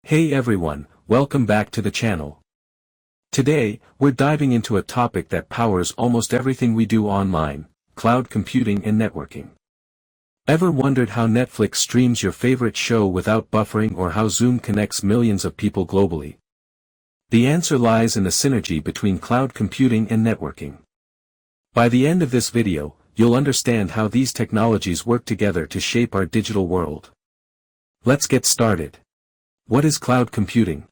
Hey everyone, welcome back to the channel. Today, we're diving into a topic that powers almost everything we do online, cloud computing and networking. Ever wondered how Netflix streams your favorite show without buffering or how Zoom connects millions of people globally? The answer lies in the synergy between cloud computing and networking. By the end of this video, you'll understand how these technologies work together to shape our digital world. Let's get started. What is cloud computing?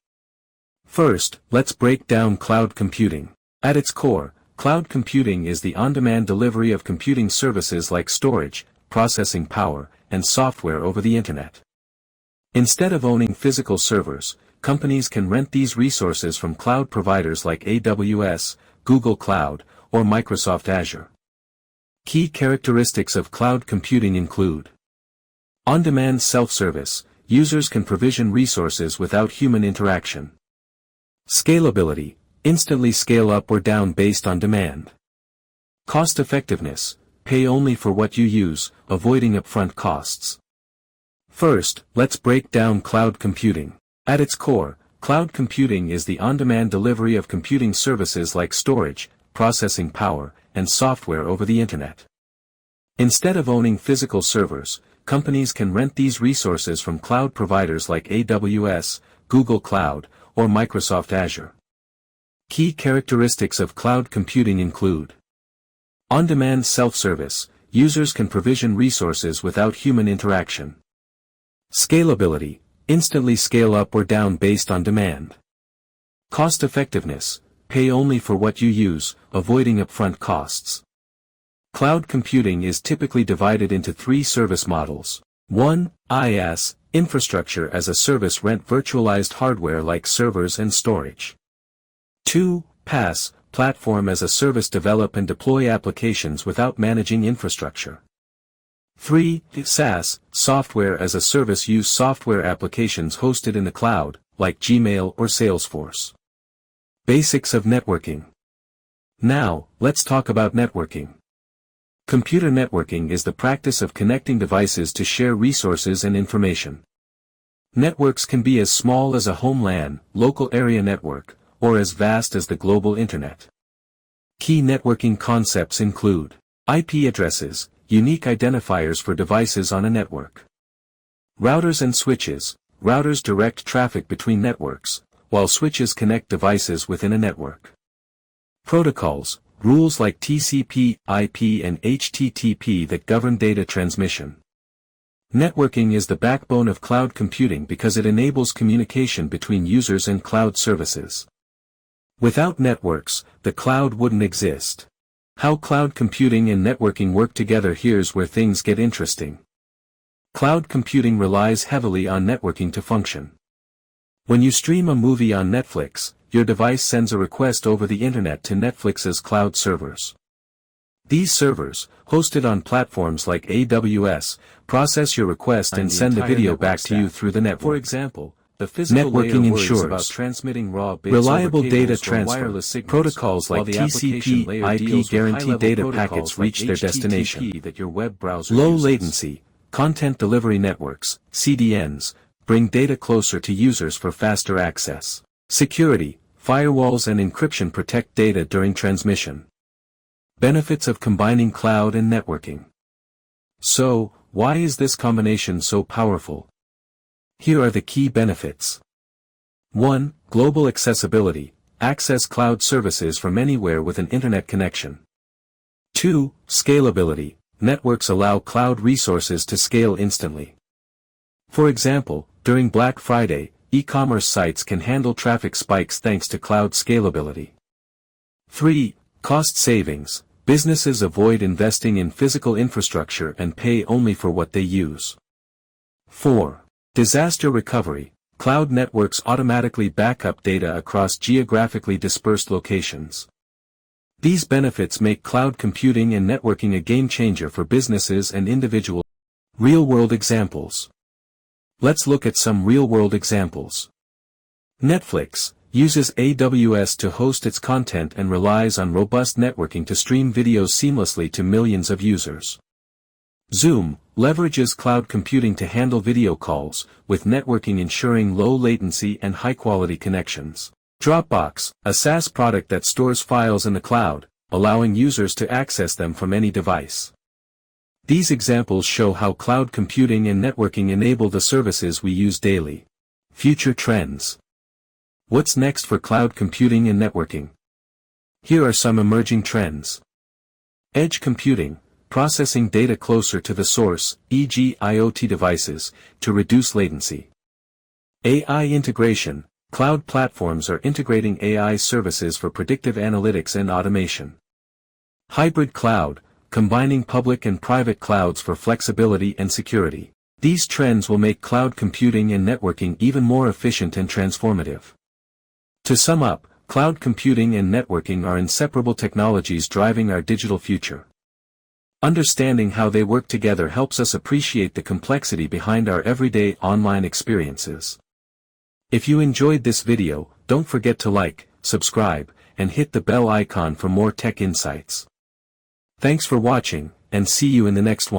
First, let's break down cloud computing. At its core, cloud computing is the on-demand delivery of computing services like storage, processing power, and software over the internet. Instead of owning physical servers, companies can rent these resources from cloud providers like AWS, Google Cloud, or Microsoft Azure. Key characteristics of cloud computing include on-demand self-service. Users can provision resources without human interaction. Scalability, instantly scale up or down based on demand. Cost-effectiveness, pay only for what you use, avoiding upfront costs. First, let's break down cloud computing. At its core, cloud computing is the on-demand delivery of computing services like storage, processing power, and software over the internet. Instead of owning physical servers, companies can rent these resources from cloud providers like AWS, Google Cloud, or Microsoft Azure. Key characteristics of cloud computing include on-demand self-service. Users can provision resources without human interaction. Scalability, instantly scale up or down based on demand. Cost-effectiveness, pay only for what you use, avoiding upfront costs. Cloud computing is typically divided into three service models. 1. IaaS, infrastructure as a service, rent virtualized hardware like servers and storage. 2. PaaS, platform as a service, develop and deploy applications without managing infrastructure. 3. SaaS, software as a service, use software applications hosted in the cloud, like Gmail or Salesforce. Basics of networking. Now, let's talk about networking. Computer networking is the practice of connecting devices to share resources and information. Networks can be as small as a home LAN, local area network, or as vast as the global internet. Key networking concepts include IP addresses, unique identifiers for devices on a network. Routers and switches. Routers direct traffic between networks, while switches connect devices within a network. Protocols. Rules like TCP, IP and HTTP that govern data transmission. Networking is the backbone of cloud computing because it enables communication between users and cloud services. Without networks, the cloud wouldn't exist. How cloud computing and networking work together. Here's where things get interesting. Cloud computing relies heavily on networking to function. When you stream a movie on Netflix, your device sends a request over the internet to Netflix's cloud servers. These servers, hosted on platforms like AWS, process your request and send the video back to you through the network. For example, the physical networking ensures about transmitting raw bits reliable data transfer. Protocols like TCP, IP guarantee data packets reach their destination. Low latency, content delivery networks, CDNs, bring data closer to users for faster access. Security. Firewalls and encryption protect data during transmission. Benefits of combining cloud and networking. So, why is this combination so powerful? Here are the key benefits. 1. Global accessibility. Access cloud services from anywhere with an internet connection. 2. Scalability. Networks allow cloud resources to scale instantly. For example, during Black Friday, e-commerce sites can handle traffic spikes thanks to cloud scalability. 3. Cost savings. Businesses avoid investing in physical infrastructure and pay only for what they use. 4. Disaster recovery. Cloud networks automatically back up data across geographically dispersed locations. These benefits make cloud computing and networking a game changer for businesses and individuals. Real-world examples. Let's look at some real-world examples. Netflix uses AWS to host its content and relies on robust networking to stream videos seamlessly to millions of users. Zoom leverages cloud computing to handle video calls, with networking ensuring low latency and high-quality connections. Dropbox, a SaaS product that stores files in the cloud, allowing users to access them from any device. These examples show how cloud computing and networking enable the services we use daily. Future trends. What's next for cloud computing and networking? Here are some emerging trends. Edge computing, processing data closer to the source, e.g. IoT devices, to reduce latency. AI integration, cloud platforms are integrating AI services for predictive analytics and automation. Hybrid cloud, combining public and private clouds for flexibility and security. These trends will make cloud computing and networking even more efficient and transformative. To sum up, cloud computing and networking are inseparable technologies driving our digital future. Understanding how they work together helps us appreciate the complexity behind our everyday online experiences. If you enjoyed this video, don't forget to like, subscribe, and hit the bell icon for more tech insights. Thanks for watching, and see you in the next one.